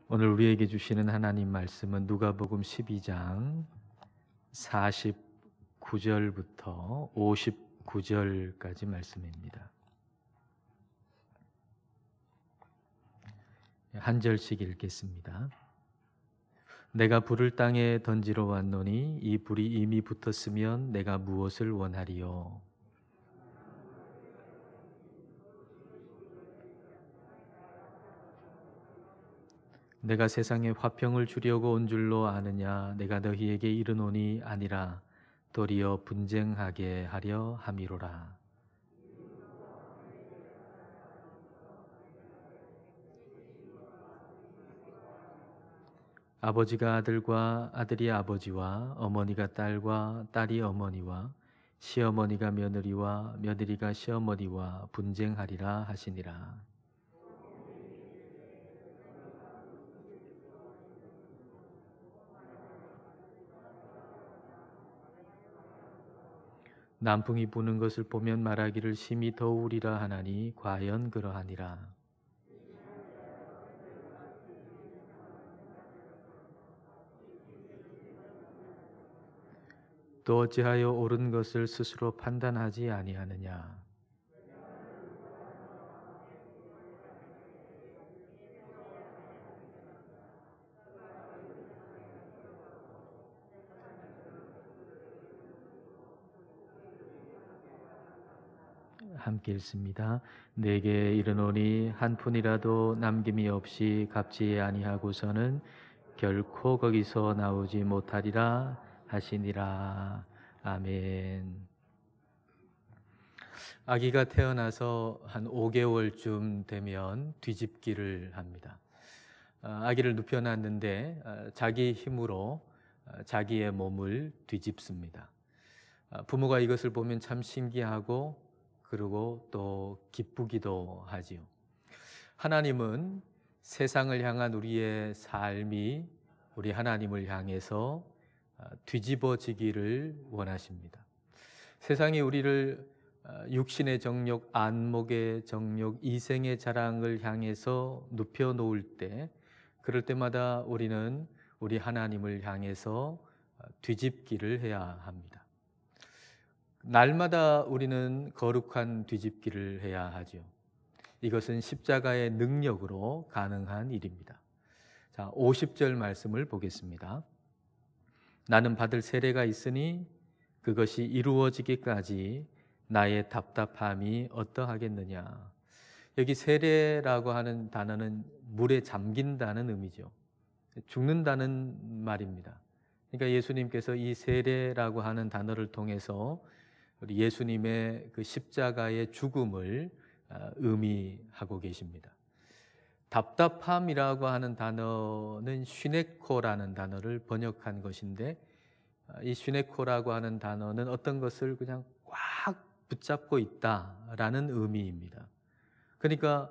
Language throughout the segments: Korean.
오늘 우리에게 주시는 하나님 말씀은 누가복음 12장 49절부터 59절까지 말씀입니다. 한 절씩 읽겠습니다. 내가 불을 땅에 던지러 왔노니 이 불이 이미 붙었으면 내가 무엇을 원하리요? 내가 세상에 화평을 주려고 온 줄로 아느냐? 내가 너희에게 이르노니 아니라 도리어 분쟁하게 하려 함이로라. 아버지가 아들과 아들이 아버지와 어머니가 딸과 딸이 어머니와 시어머니가 며느리와 며느리가 시어머니와 분쟁하리라 하시니라. 남풍이 부는 것을 보면 말하기를 심히 더우리라 하나니 과연 그러하니라. 또 어찌하여 옳은 것을 스스로 판단하지 아니하느냐. 함께 읽습니다. 내게 이르노니 한 푼이라도 남김이 없이 갚지 아니하고서는 결코 거기서 나오지 못하리라 하시니라. 아멘. 아기가 태어나서 한 5개월쯤 되면 뒤집기를 합니다. 아기를 눕혀놨는데 자기 힘으로 자기의 몸을 뒤집습니다. 부모가 이것을 보면 참 신기하고 그리고 또 기쁘기도 하지요. 하나님은 세상을 향한 우리의 삶이 우리 하나님을 향해서 뒤집어지기를 원하십니다. 세상이 우리를 육신의 정욕, 안목의 정욕, 이생의 자랑을 향해서 눕혀 놓을 때, 그럴 때마다 우리는 우리 하나님을 향해서 뒤집기를 해야 합니다. 날마다 우리는 거룩한 뒤집기를 해야 하죠. 이것은 십자가의 능력으로 가능한 일입니다. 자, 50절 말씀을 보겠습니다. 나는 받을 세례가 있으니 그것이 이루어지기까지 나의 답답함이 어떠하겠느냐. 여기 세례라고 하는 단어는 물에 잠긴다는 의미죠. 죽는다는 말입니다. 그러니까 예수님께서 이 세례라고 하는 단어를 통해서 우리 예수님의 그 십자가의 죽음을 의미하고 계십니다. 답답함이라고 하는 단어는 슈네코라는 단어를 번역한 것인데, 이 슈네코라고 하는 단어는 어떤 것을 그냥 꽉 붙잡고 있다라는 의미입니다. 그러니까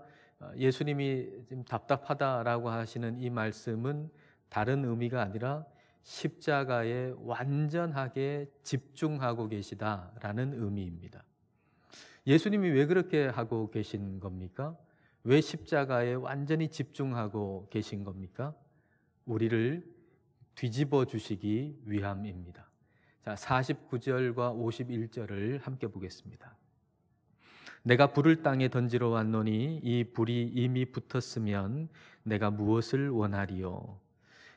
예수님이 지금 답답하다라고 하시는 이 말씀은 다른 의미가 아니라 십자가에 완전하게 집중하고 계시다라는 의미입니다. 예수님이 왜 그렇게 하고 계신 겁니까? 왜 십자가에 완전히 집중하고 계신 겁니까? 우리를 뒤집어 주시기 위함입니다. 자, 49절과 51절을 함께 보겠습니다. 내가 불을 땅에 던지러 왔노니 이 불이 이미 붙었으면 내가 무엇을 원하리요?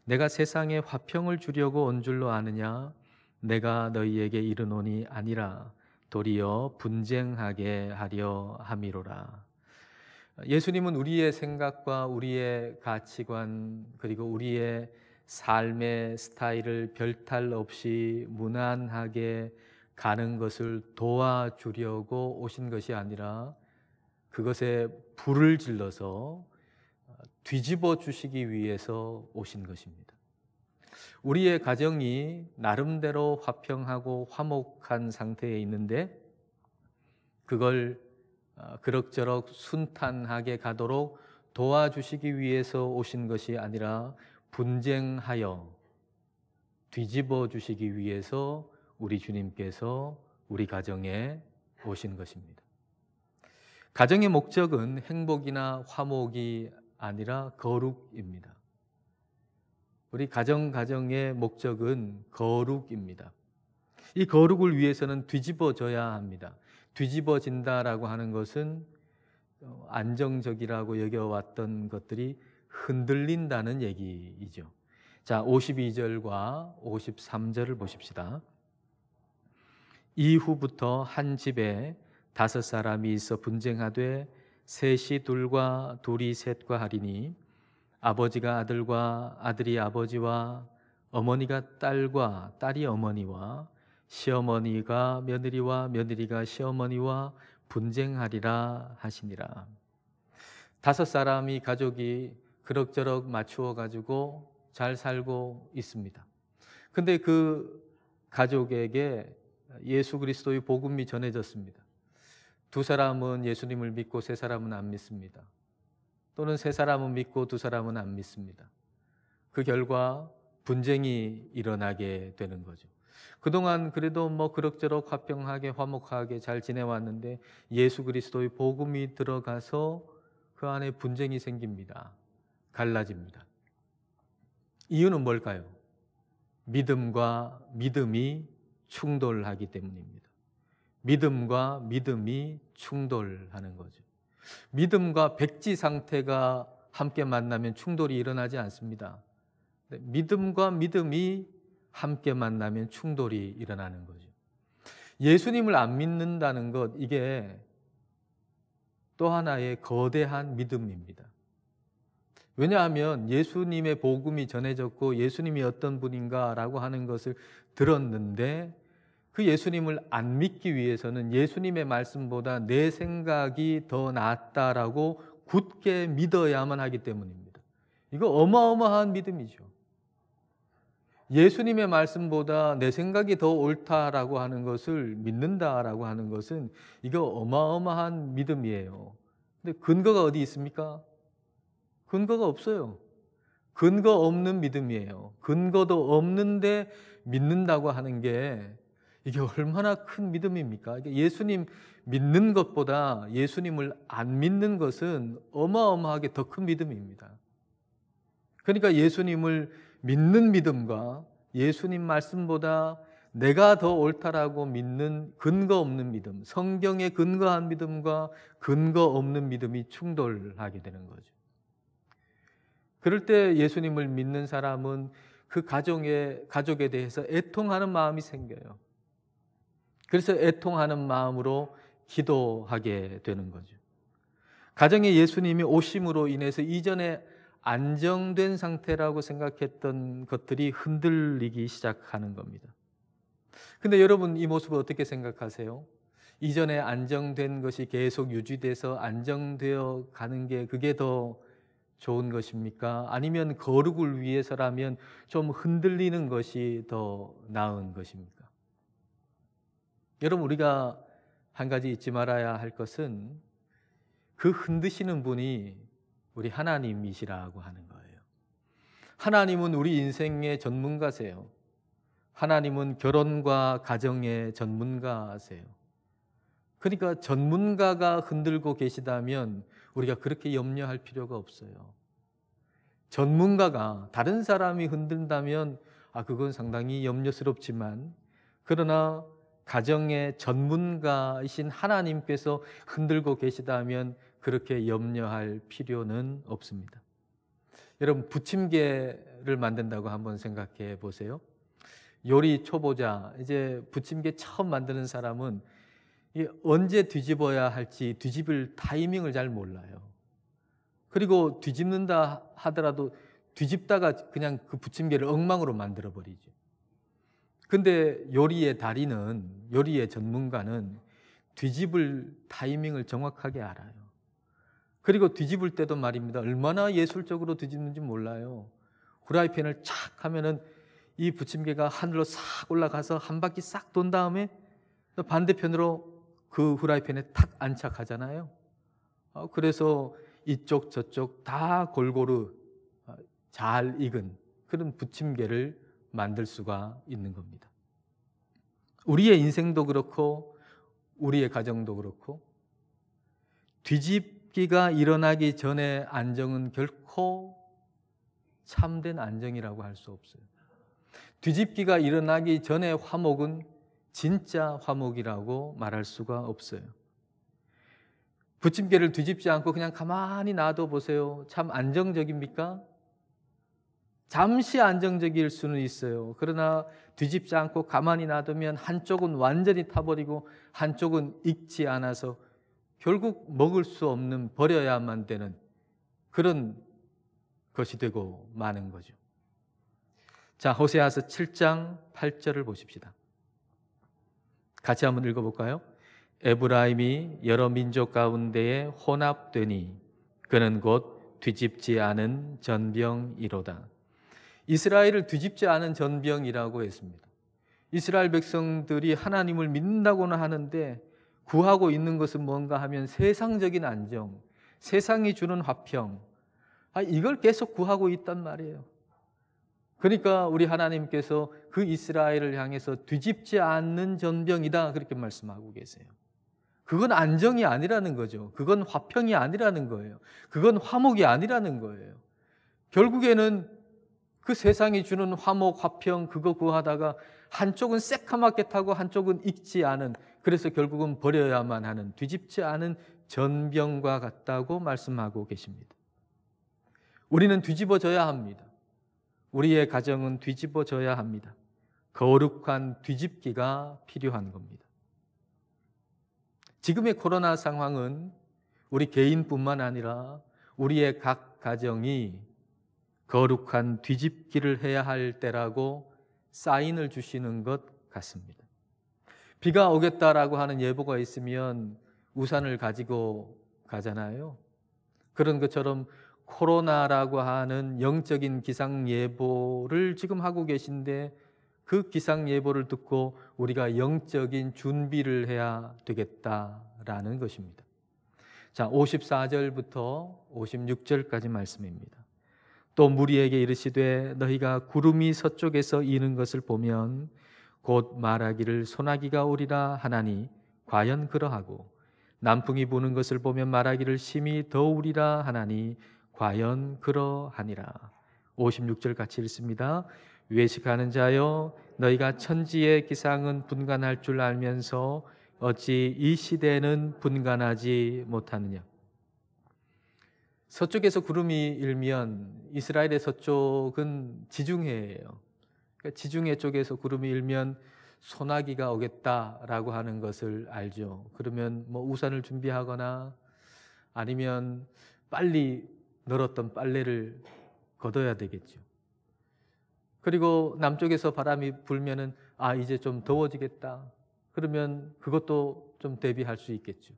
내가 세상에 화평을 주려고 온 줄로 아느냐? 내가 너희에게 이르노니 아니라 도리어 분쟁하게 하려 함이로라. 예수님은 우리의 생각과 우리의 가치관 그리고 우리의 삶의 스타일을 별탈 없이 무난하게 가는 것을 도와주려고 오신 것이 아니라 그것에 불을 질러서 뒤집어 주시기 위해서 오신 것입니다. 우리의 가정이 나름대로 화평하고 화목한 상태에 있는데 그걸 그럭저럭 순탄하게 가도록 도와주시기 위해서 오신 것이 아니라 분쟁하여 뒤집어 주시기 위해서 우리 주님께서 우리 가정에 오신 것입니다. 가정의 목적은 행복이나 화목이 아니라 거룩입니다. 우리 가정의 목적은 거룩입니다. 이 거룩을 위해서는 뒤집어져야 합니다. 뒤집어진다라고 하는 것은 안정적이라고 여겨왔던 것들이 흔들린다는 얘기이죠. 자, 52절과 53절을 보십시다. 이후부터 한 집에 5사람이 있어 분쟁하되 셋이 둘과 둘이 셋과 하리니 아버지가 아들과 아들이 아버지와 어머니가 딸과 딸이 어머니와 시어머니가 며느리와 며느리가 시어머니와 분쟁하리라 하시니라. 5사람이 가족이 그럭저럭 맞추어 가지고 잘 살고 있습니다. 근데 그 가족에게 예수 그리스도의 복음이 전해졌습니다. 2사람은 예수님을 믿고 3사람은 안 믿습니다. 또는 3사람은 믿고 2사람은 안 믿습니다. 그 결과 분쟁이 일어나게 되는 거죠. 그동안 그래도 그럭저럭 화평하게 화목하게 잘 지내왔는데 예수 그리스도의 복음이 들어가서 그 안에 분쟁이 생깁니다. 갈라집니다. 이유는 뭘까요? 믿음과 믿음이 충돌하기 때문입니다. 믿음과 믿음이 충돌하는 거죠. 믿음과 백지 상태가 함께 만나면 충돌이 일어나지 않습니다. 믿음과 믿음이 함께 만나면 충돌이 일어나는 거죠. 예수님을 안 믿는다는 것, 이게 또 하나의 거대한 믿음입니다. 왜냐하면 예수님의 복음이 전해졌고 예수님이 어떤 분인가라고 하는 것을 들었는데 그 예수님을 안 믿기 위해서는 예수님의 말씀보다 내 생각이 더 낫다라고 굳게 믿어야만 하기 때문입니다. 이거 어마어마한 믿음이죠. 예수님의 말씀보다 내 생각이 더 옳다라고 하는 것을 믿는다라고 하는 것은 이거 어마어마한 믿음이에요. 근데 근거가 어디 있습니까? 근거가 없어요. 근거 없는 믿음이에요. 근거도 없는데 믿는다고 하는 게 이게 얼마나 큰 믿음입니까? 예수님 믿는 것보다 예수님을 안 믿는 것은 어마어마하게 더 큰 믿음입니다. 그러니까 예수님을 믿는 믿음과 예수님 말씀보다 내가 더 옳다라고 믿는 근거 없는 믿음, 성경에 근거한 믿음과 근거 없는 믿음이 충돌하게 되는 거죠. 그럴 때 예수님을 믿는 사람은 그 가족에 대해서 애통하는 마음이 생겨요. 그래서 애통하는 마음으로 기도하게 되는 거죠. 가정에 예수님이 오심으로 인해서 이전에 안정된 상태라고 생각했던 것들이 흔들리기 시작하는 겁니다. 근데 여러분 이 모습을 어떻게 생각하세요? 이전에 안정된 것이 계속 유지돼서 안정되어 가는 게 그게 더 좋은 것입니까? 아니면 거룩을 위해서라면 좀 흔들리는 것이 더 나은 것입니까? 여러분 우리가 한 가지 잊지 말아야 할 것은 그 흔드시는 분이 우리 하나님이시라고 하는 거예요. 하나님은 우리 인생의 전문가세요. 하나님은 결혼과 가정의 전문가세요. 그러니까 전문가가 흔들고 계시다면 우리가 그렇게 염려할 필요가 없어요. 전문가가 다른 사람이 흔든다면 그건 상당히 염려스럽지만 그러나 가정의 전문가이신 하나님께서 흔들고 계시다면 그렇게 염려할 필요는 없습니다. 여러분 부침개를 만든다고 한번 생각해 보세요. 요리 초보자, 이제 부침개 처음 만드는 사람은 언제 뒤집어야 할지 뒤집을 타이밍을 잘 몰라요. 그리고 뒤집는다 하더라도 뒤집다가 그냥 그 부침개를 엉망으로 만들어 버리죠. 근데 요리의 달인은, 요리의 전문가는 뒤집을 타이밍을 정확하게 알아요. 그리고 뒤집을 때도 말입니다. 얼마나 예술적으로 뒤집는지 몰라요. 후라이팬을 착 하면은 이 부침개가 하늘로 싹 올라가서 한 바퀴 싹 돈 다음에 반대편으로 그 후라이팬에 탁 안착하잖아요. 그래서 이쪽 저쪽 다 골고루 잘 익은 그런 부침개를 만들 수가 있는 겁니다. 우리의 인생도 그렇고 우리의 가정도 그렇고 뒤집기가 일어나기 전에 안정은 결코 참된 안정이라고 할 수 없어요. 뒤집기가 일어나기 전에 화목은 진짜 화목이라고 말할 수가 없어요. 부침개를 뒤집지 않고 그냥 가만히 놔둬 보세요. 참 안정적입니까? 잠시 안정적일 수는 있어요. 그러나 뒤집지 않고 가만히 놔두면 한쪽은 완전히 타버리고 한쪽은 익지 않아서 결국 먹을 수 없는, 버려야만 되는 그런 것이 되고 마는 거죠. 자, 호세아서 7장 8절을 보십시다. 같이 한번 읽어볼까요? 에브라임이 여러 민족 가운데에 혼합되니 그는 곧 뒤집지 않은 전병이로다. 이스라엘을 뒤집지 않은 전병이라고 했습니다. 이스라엘 백성들이 하나님을 믿는다고는 하는데 구하고 있는 것은 뭔가 하면 세상적인 안정, 세상이 주는 화평, 이걸 계속 구하고 있단 말이에요. 그러니까 우리 하나님께서 그 이스라엘을 향해서 뒤집지 않는 전병이다 그렇게 말씀하고 계세요. 그건 안정이 아니라는 거죠. 그건 화평이 아니라는 거예요. 그건 화목이 아니라는 거예요. 결국에는 그 세상이 주는 화목, 화평 그거 구하다가 한쪽은 새카맣게 타고 한쪽은 익지 않은, 그래서 결국은 버려야만 하는, 뒤집지 않은 전병과 같다고 말씀하고 계십니다. 우리는 뒤집어져야 합니다. 우리의 가정은 뒤집어져야 합니다. 거룩한 뒤집기가 필요한 겁니다. 지금의 코로나 상황은 우리 개인뿐만 아니라 우리의 각 가정이 거룩한 뒤집기를 해야 할 때라고 사인을 주시는 것 같습니다. 비가 오겠다라고 하는 예보가 있으면 우산을 가지고 가잖아요. 그런 것처럼 코로나라고 하는 영적인 기상예보를 지금 하고 계신데 그 기상예보를 듣고 우리가 영적인 준비를 해야 되겠다라는 것입니다. 자, 54절부터 56절까지 말씀입니다. 또 무리에게 이르시되 너희가 구름이 서쪽에서 이는 것을 보면 곧 말하기를 소나기가 오리라 하나니 과연 그러하고 남풍이 부는 것을 보면 말하기를 심히 더우리라 하나니 과연 그러하니라. 56절 같이 읽습니다. 외식하는 자여 너희가 천지의 기상은 분간할 줄 알면서 어찌 이 시대는 분간하지 못하느냐. 서쪽에서 구름이 일면 이스라엘의 서쪽은 지중해예요. 그러니까 지중해 쪽에서 구름이 일면 소나기가 오겠다라고 하는 것을 알죠. 그러면 뭐 우산을 준비하거나 아니면 빨리 널었던 빨래를 걷어야 되겠죠. 그리고 남쪽에서 바람이 불면은 이제 좀 더워지겠다. 그러면 그것도 좀 대비할 수 있겠죠.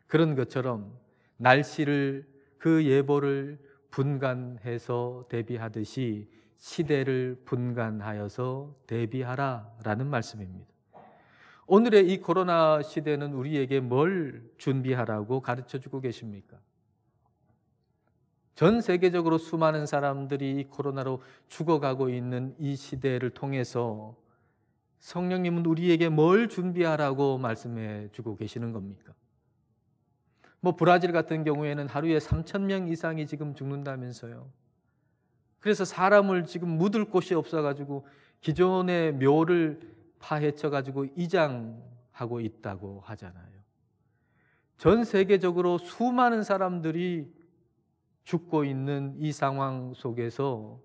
그런 것처럼 날씨를 그 예보를 분간해서 대비하듯이 시대를 분간하여서 대비하라라는 말씀입니다. 오늘의 이 코로나 시대는 우리에게 뭘 준비하라고 가르쳐주고 계십니까? 전 세계적으로 수많은 사람들이 이 코로나로 죽어가고 있는 이 시대를 통해서 성령님은 우리에게 뭘 준비하라고 말씀해 주고 계시는 겁니까? 브라질 같은 경우에는 하루에 3,000명 이상이 지금 죽는다면서요. 그래서 사람을 지금 묻을 곳이 없어가지고 기존의 묘를 파헤쳐가지고 이장하고 있다고 하잖아요. 전 세계적으로 수많은 사람들이 죽고 있는 이 상황 속에서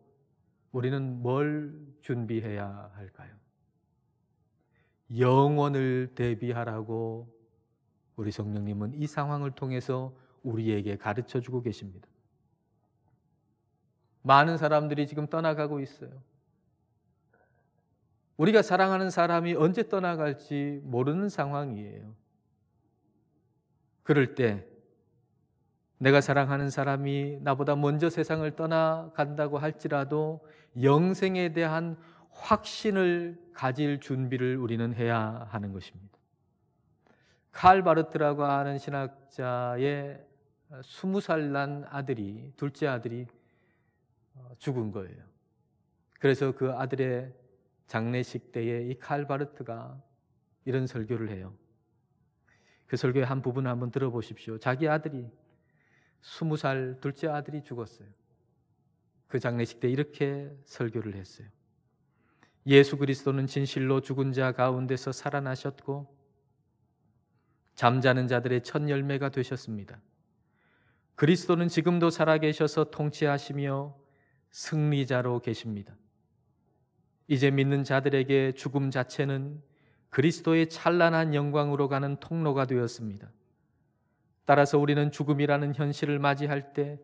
우리는 뭘 준비해야 할까요? 영원을 대비하라고 우리 성령님은 이 상황을 통해서 우리에게 가르쳐주고 계십니다. 많은 사람들이 지금 떠나가고 있어요. 우리가 사랑하는 사람이 언제 떠나갈지 모르는 상황이에요. 그럴 때 내가 사랑하는 사람이 나보다 먼저 세상을 떠나간다고 할지라도 영생에 대한 확신을 가질 준비를 우리는 해야 하는 것입니다. 칼 바르트라고 하는 신학자의 20살 난 아들이, 둘째 아들이 죽은 거예요. 그래서 그 아들의 장례식 때에 이 칼 바르트가 이런 설교를 해요. 그 설교의 한 부분을 한번 들어보십시오. 자기 아들이 20살 둘째 아들이 죽었어요. 그 장례식 때 이렇게 설교를 했어요. 예수 그리스도는 진실로 죽은 자 가운데서 살아나셨고 잠자는 자들의 첫 열매가 되셨습니다. 그리스도는 지금도 살아계셔서 통치하시며 승리자로 계십니다. 이제 믿는 자들에게 죽음 자체는 그리스도의 찬란한 영광으로 가는 통로가 되었습니다. 따라서 우리는 죽음이라는 현실을 맞이할 때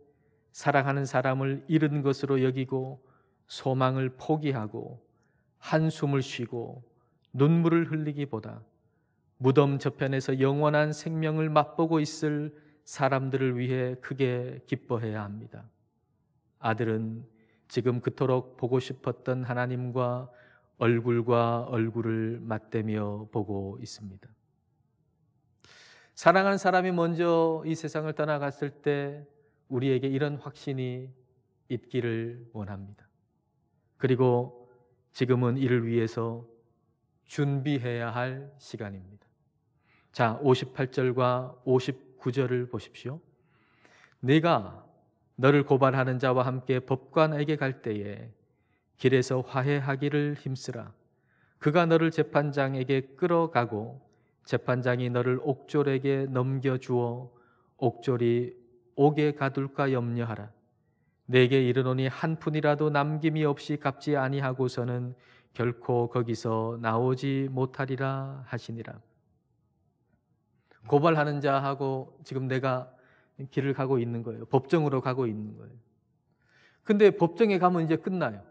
사랑하는 사람을 잃은 것으로 여기고 소망을 포기하고 한숨을 쉬고 눈물을 흘리기보다 무덤 저편에서 영원한 생명을 맛보고 있을 사람들을 위해 크게 기뻐해야 합니다. 아들은 지금 그토록 보고 싶었던 하나님과 얼굴과 얼굴을 맞대며 보고 있습니다. 사랑하는 사람이 먼저 이 세상을 떠나갔을 때 우리에게 이런 확신이 있기를 원합니다. 그리고 지금은 이를 위해서 준비해야 할 시간입니다. 자, 58절과 59절을 보십시오. 네가 너를 고발하는 자와 함께 법관에게 갈 때에 길에서 화해하기를 힘쓰라. 그가 너를 재판장에게 끌어가고 재판장이 너를 옥졸에게 넘겨주어 옥졸이 옥에 가둘까 염려하라. 내게 이르노니 한 푼이라도 남김이 없이 갚지 아니하고서는 결코 거기서 나오지 못하리라 하시니라. 고발하는 자하고 지금 내가 길을 가고 있는 거예요. 법정으로 가고 있는 거예요. 근데 법정에 가면 이제 끝나요.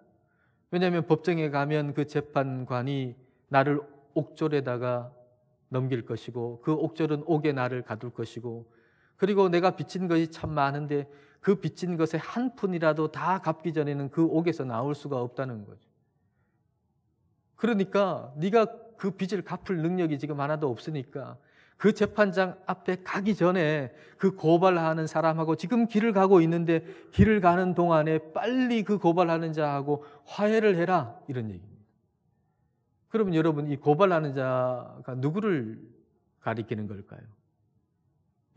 왜냐하면 법정에 가면 그 재판관이 나를 옥졸에다가 넘길 것이고 그 옥졸은 옥에 나를 가둘 것이고 그리고 내가 빚진 것이 참 많은데 그 빚진 것의 한 푼이라도 다 갚기 전에는 그 옥에서 나올 수가 없다는 거죠. 그러니까 네가 그 빚을 갚을 능력이 지금 하나도 없으니까 그 재판장 앞에 가기 전에 그 고발하는 사람하고 지금 길을 가고 있는데 길을 가는 동안에 빨리 그 고발하는 자하고 화해를 해라, 이런 얘기입니다. 그러면 여러분, 이 고발하는 자가 누구를 가리키는 걸까요?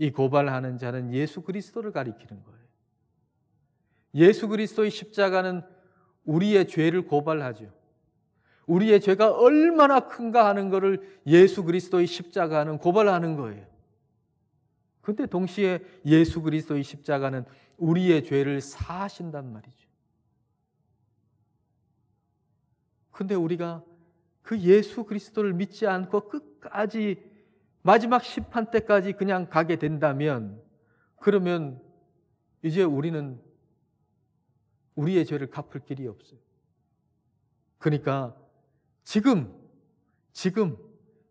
이 고발하는 자는 예수 그리스도를 가리키는 거예요. 예수 그리스도의 십자가는 우리의 죄를 고발하죠. 우리의 죄가 얼마나 큰가 하는 것을 예수 그리스도의 십자가는 고발하는 거예요. 그런데 동시에 예수 그리스도의 십자가는 우리의 죄를 사하신단 말이죠. 그런데 우리가 그 예수 그리스도를 믿지 않고 끝까지 마지막 심판 때까지 그냥 가게 된다면, 그러면 이제 우리는 우리의 죄를 갚을 길이 없어요. 그러니까 지금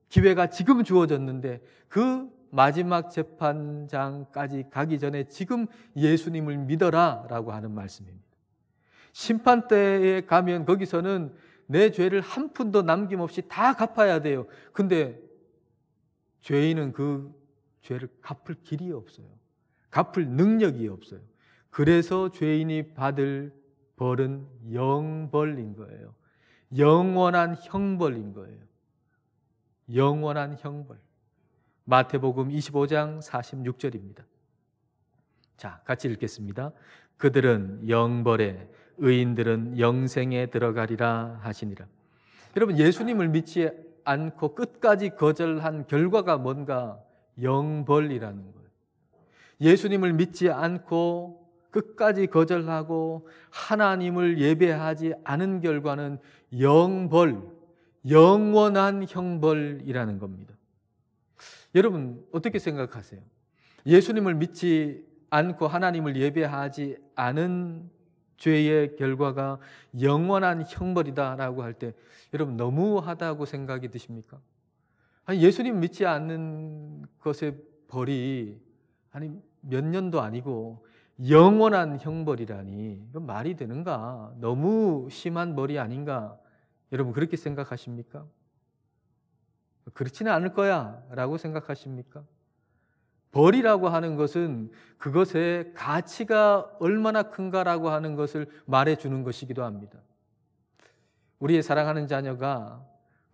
기회가 지금 주어졌는데 그 마지막 재판장까지 가기 전에 지금 예수님을 믿어라 라고 하는 말씀입니다. 심판대에 가면 거기서는 내 죄를 한 푼도 남김없이 다 갚아야 돼요. 근데 죄인은 그 죄를 갚을 길이 없어요. 갚을 능력이 없어요. 그래서 죄인이 받을 벌은 영벌인 거예요. 영원한 형벌인 거예요. 영원한 형벌. 마태복음 25장 46절입니다. 자, 같이 읽겠습니다. 그들은 영벌에, 의인들은 영생에 들어가리라 하시니라. 여러분, 예수님을 믿지 않고 끝까지 거절한 결과가 뭔가? 영벌이라는 거예요. 예수님을 믿지 않고 끝까지 거절하고 하나님을 예배하지 않은 결과는 영벌, 영원한 형벌이라는 겁니다. 여러분, 어떻게 생각하세요? 예수님을 믿지 않고 하나님을 예배하지 않은 죄의 결과가 영원한 형벌이다라고 할 때 여러분, 너무하다고 생각이 드십니까? 아니, 예수님 믿지 않는 것의 벌이 아니 몇 년도 아니고 영원한 형벌이라니, 이건 말이 되는가? 너무 심한 벌이 아닌가? 여러분, 그렇게 생각하십니까? 그렇지는 않을 거야 라고 생각하십니까? 벌이라고 하는 것은 그것의 가치가 얼마나 큰가라고 하는 것을 말해주는 것이기도 합니다. 우리의 사랑하는 자녀가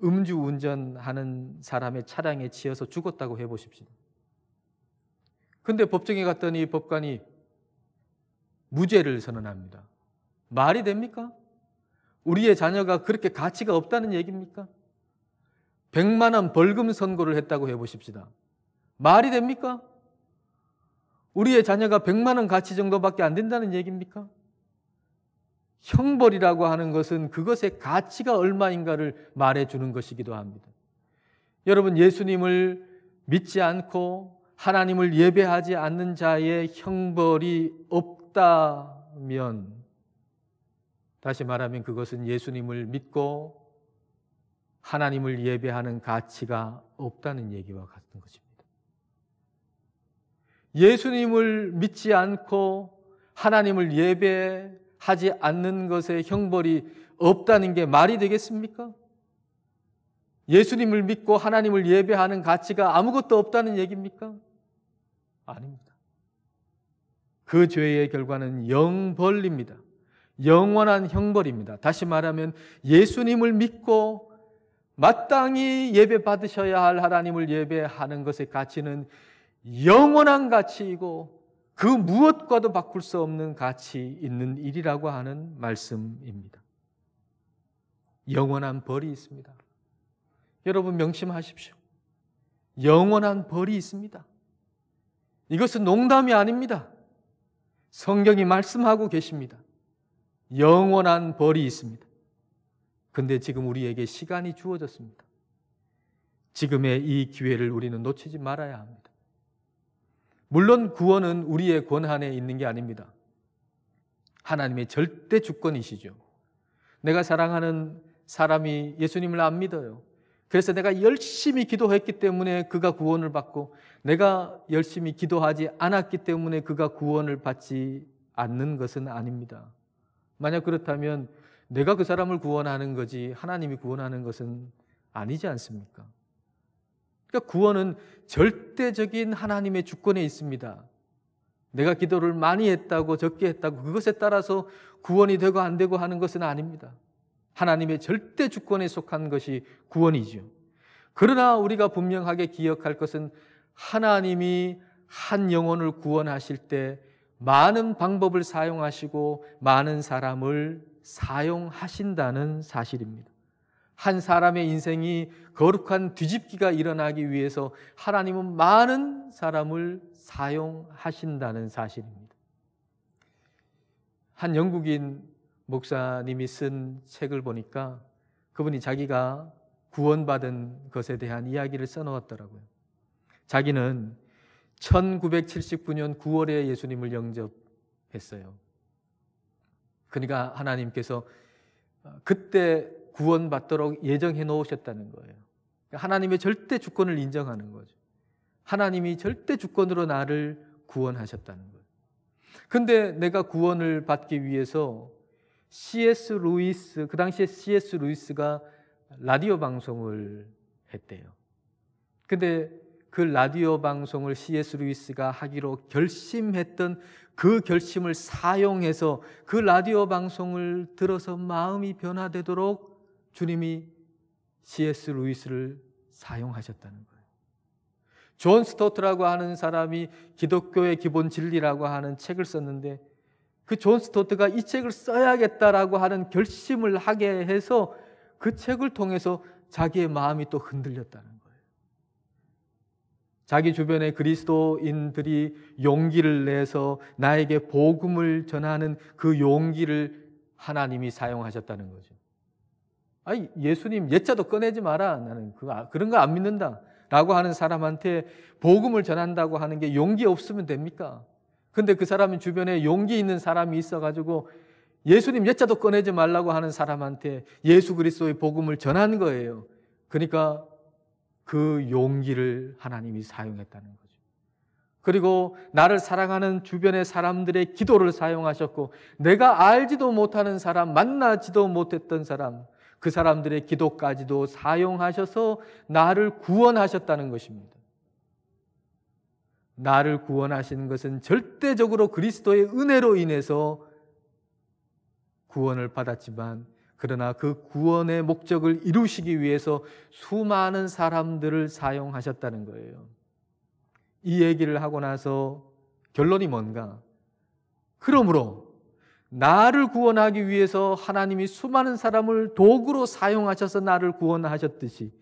음주운전하는 사람의 차량에 치여서 죽었다고 해보십시오. 근데 법정에 갔더니 법관이 무죄를 선언합니다. 말이 됩니까? 우리의 자녀가 그렇게 가치가 없다는 얘기입니까? 100만 원 벌금 선고를 했다고 해보십시다. 말이 됩니까? 우리의 자녀가 100만 원 가치 정도밖에 안 된다는 얘기입니까? 형벌이라고 하는 것은 그것의 가치가 얼마인가를 말해주는 것이기도 합니다. 여러분, 예수님을 믿지 않고 하나님을 예배하지 않는 자의 형벌이 없다면, 다시 말하면 그것은 예수님을 믿고 하나님을 예배하는 가치가 없다는 얘기와 같은 것입니다. 예수님을 믿지 않고 하나님을 예배하지 않는 것에 형벌이 없다는 게 말이 되겠습니까? 예수님을 믿고 하나님을 예배하는 가치가 아무것도 없다는 얘기입니까? 아닙니다. 그 죄의 결과는 영벌입니다. 영원한 형벌입니다. 다시 말하면 예수님을 믿고 마땅히 예배 받으셔야 할 하나님을 예배하는 것의 가치는 영원한 가치이고 그 무엇과도 바꿀 수 없는 가치 있는 일이라고 하는 말씀입니다. 영원한 벌이 있습니다. 여러분 명심하십시오. 영원한 벌이 있습니다. 이것은 농담이 아닙니다. 성경이 말씀하고 계십니다. 영원한 벌이 있습니다. 근데 지금 우리에게 시간이 주어졌습니다. 지금의 이 기회를 우리는 놓치지 말아야 합니다. 물론 구원은 우리의 권한에 있는 게 아닙니다. 하나님의 절대 주권이시죠. 내가 사랑하는 사람이 예수님을 안 믿어요. 그래서 내가 열심히 기도했기 때문에 그가 구원을 받고, 내가 열심히 기도하지 않았기 때문에 그가 구원을 받지 않는 것은 아닙니다. 만약 그렇다면 내가 그 사람을 구원하는 거지 하나님이 구원하는 것은 아니지 않습니까? 그러니까 구원은 절대적인 하나님의 주권에 있습니다. 내가 기도를 많이 했다고 적게 했다고 그것에 따라서 구원이 되고 안 되고 하는 것은 아닙니다. 하나님의 절대 주권에 속한 것이 구원이죠. 그러나 우리가 분명하게 기억할 것은 하나님이 한 영혼을 구원하실 때 많은 방법을 사용하시고 많은 사람을 사용하신다는 사실입니다. 한 사람의 인생이 거룩한 뒤집기가 일어나기 위해서 하나님은 많은 사람을 사용하신다는 사실입니다. 한 영국인 목사님이 쓴 책을 보니까 그분이 자기가 구원받은 것에 대한 이야기를 써놓았더라고요. 자기는 1979년 9월에 예수님을 영접했어요. 그러니까 하나님께서 그때 구원받도록 예정해 놓으셨다는 거예요. 하나님의 절대 주권을 인정하는 거죠. 하나님이 절대 주권으로 나를 구원하셨다는 거예요. 근데 내가 구원을 받기 위해서 C.S. 루이스, 그 당시에 C.S. 루이스가 라디오 방송을 했대요. 근데 그 라디오 방송을 C.S. 루이스가 하기로 결심했던 그 결심을 사용해서 그 라디오 방송을 들어서 마음이 변화되도록 주님이 C.S. 루이스를 사용하셨다는 거예요. 존 스토트라고 하는 사람이 기독교의 기본 진리라고 하는 책을 썼는데 그 존 스토트가 이 책을 써야겠다라고 하는 결심을 하게 해서 그 책을 통해서 자기의 마음이 또 흔들렸다는 거예요. 자기 주변의 그리스도인들이 용기를 내서 나에게 복음을 전하는 그 용기를 하나님이 사용하셨다는 거죠. 아니, 예수님 예자도 꺼내지 마라. 나는 그런 거 안 믿는다. 라고 하는 사람한테 복음을 전한다고 하는 게 용기 없으면 됩니까? 근데 그 사람은 주변에 용기 있는 사람이 있어가지고 예수님 예자도 꺼내지 말라고 하는 사람한테 예수 그리스도의 복음을 전한 거예요. 그러니까 그 용기를 하나님이 사용했다는 거죠. 그리고 나를 사랑하는 주변의 사람들의 기도를 사용하셨고, 내가 알지도 못하는 사람, 만나지도 못했던 사람, 그 사람들의 기도까지도 사용하셔서 나를 구원하셨다는 것입니다. 나를 구원하시는 것은 절대적으로 그리스도의 은혜로 인해서 구원을 받았지만, 그러나 그 구원의 목적을 이루시기 위해서 수많은 사람들을 사용하셨다는 거예요. 이 얘기를 하고 나서 결론이 뭔가? 그러므로 나를 구원하기 위해서 하나님이 수많은 사람을 도구로 사용하셔서 나를 구원하셨듯이,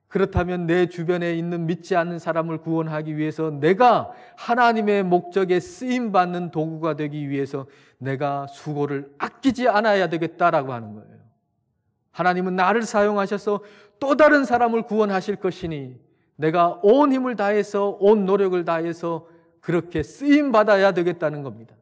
그렇다면 내 주변에 있는 믿지 않는 사람을 구원하기 위해서 내가 하나님의 목적에 쓰임받는 도구가 되기 위해서 내가 수고를 아끼지 않아야 되겠다라고 하는 거예요. 하나님은 나를 사용하셔서 또 다른 사람을 구원하실 것이니 내가 온 힘을 다해서, 온 노력을 다해서 그렇게 쓰임받아야 되겠다는 겁니다.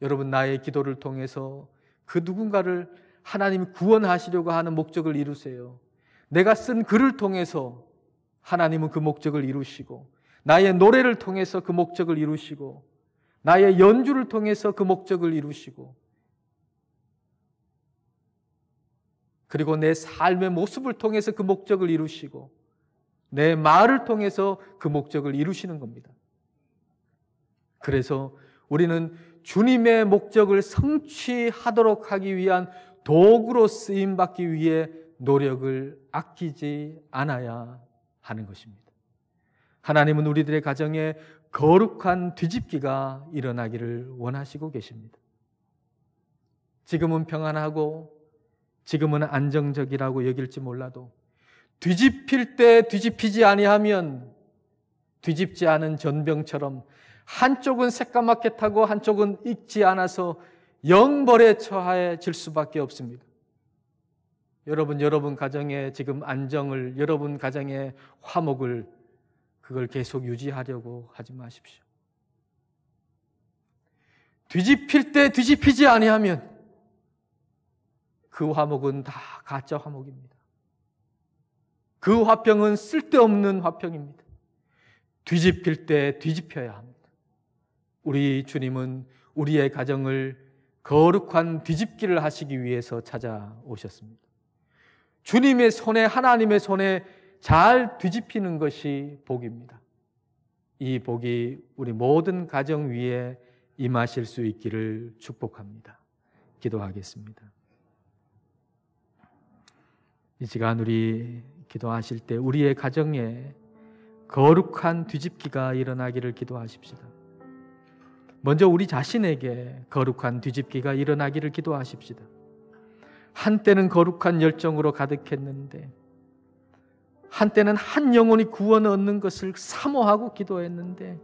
여러분, 나의 기도를 통해서 그 누군가를 하나님이 구원하시려고 하는 목적을 이루세요. 내가 쓴 글을 통해서 하나님은 그 목적을 이루시고, 나의 노래를 통해서 그 목적을 이루시고, 나의 연주를 통해서 그 목적을 이루시고, 그리고 내 삶의 모습을 통해서 그 목적을 이루시고, 내 말을 통해서 그 목적을 이루시는 겁니다. 그래서 우리는 주님의 목적을 성취하도록 하기 위한 도구로 쓰임받기 위해 노력을 아끼지 않아야 하는 것입니다. 하나님은 우리들의 가정에 거룩한 뒤집기가 일어나기를 원하시고 계십니다. 지금은 평안하고 지금은 안정적이라고 여길지 몰라도 뒤집힐 때 뒤집히지 아니하면 뒤집지 않은 전병처럼 한쪽은 새까맣게 타고 한쪽은 익지 않아서 영벌에 처해질 수밖에 없습니다. 여러분 가정에 지금 안정을, 여러분 가정의 화목을, 그걸 계속 유지하려고 하지 마십시오. 뒤집힐 때 뒤집히지 아니하면 그 화목은 다 가짜 화목입니다. 그 화평은 쓸데없는 화평입니다. 뒤집힐 때 뒤집혀야 합니다. 우리 주님은 우리의 가정을 거룩한 뒤집기를 하시기 위해서 찾아오셨습니다. 주님의 손에, 하나님의 손에 잘 뒤집히는 것이 복입니다. 이 복이 우리 모든 가정 위에 임하실 수 있기를 축복합니다. 기도하겠습니다. 이 시간 우리 기도하실 때 우리의 가정에 거룩한 뒤집기가 일어나기를 기도하십시다. 먼저 우리 자신에게 거룩한 뒤집기가 일어나기를 기도하십시다. 한때는 거룩한 열정으로 가득했는데, 한때는 한 영혼이 구원을 얻는 것을 사모하고 기도했는데,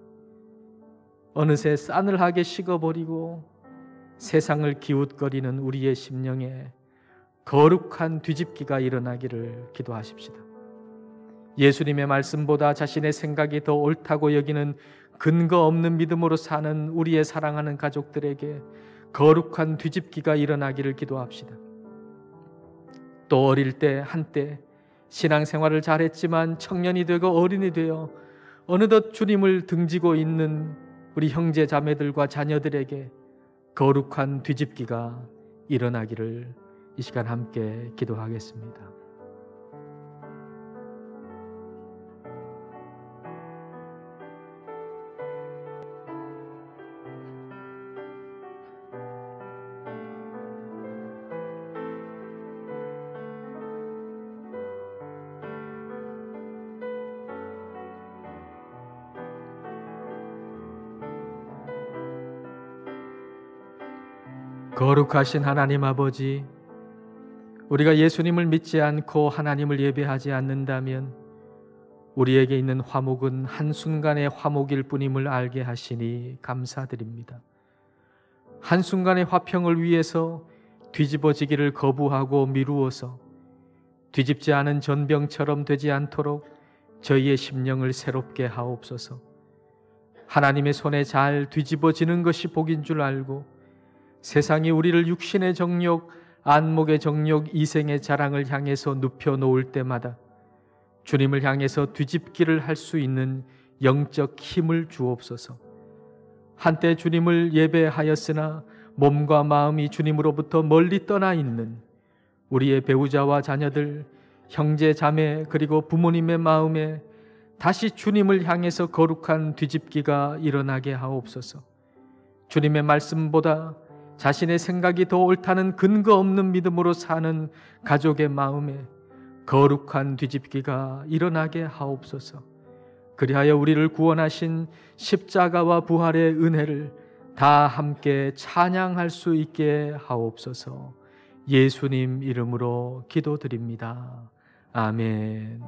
어느새 싸늘하게 식어버리고 세상을 기웃거리는 우리의 심령에 거룩한 뒤집기가 일어나기를 기도하십시다. 예수님의 말씀보다 자신의 생각이 더 옳다고 여기는 근거 없는 믿음으로 사는 우리의 사랑하는 가족들에게 거룩한 뒤집기가 일어나기를 기도합시다. 또 어릴 때 한때 신앙생활을 잘했지만 청년이 되고 어른이 되어 어느덧 주님을 등지고 있는 우리 형제 자매들과 자녀들에게 거룩한 뒤집기가 일어나기를 이 시간 함께 기도하겠습니다. 거룩하신 하나님 아버지, 우리가 예수님을 믿지 않고 하나님을 예배하지 않는다면 우리에게 있는 화목은 한순간의 화목일 뿐임을 알게 하시니 감사드립니다. 한순간의 화평을 위해서 뒤집어지기를 거부하고 미루어서 뒤집지 않은 전병처럼 되지 않도록 저희의 심령을 새롭게 하옵소서. 하나님의 손에 잘 뒤집어지는 것이 복인 줄 알고 세상이 우리를 육신의 정욕, 안목의 정욕, 이생의 자랑을 향해서 눕혀놓을 때마다 주님을 향해서 뒤집기를 할 수 있는 영적 힘을 주옵소서. 한때 주님을 예배하였으나 몸과 마음이 주님으로부터 멀리 떠나 있는 우리의 배우자와 자녀들, 형제, 자매, 그리고 부모님의 마음에 다시 주님을 향해서 거룩한 뒤집기가 일어나게 하옵소서. 주님의 말씀보다 자신의 생각이 더 옳다는 근거 없는 믿음으로 사는 가족의 마음에 거룩한 뒤집기가 일어나게 하옵소서. 그리하여 우리를 구원하신 십자가와 부활의 은혜를 다 함께 찬양할 수 있게 하옵소서. 예수님 이름으로 기도드립니다. 아멘.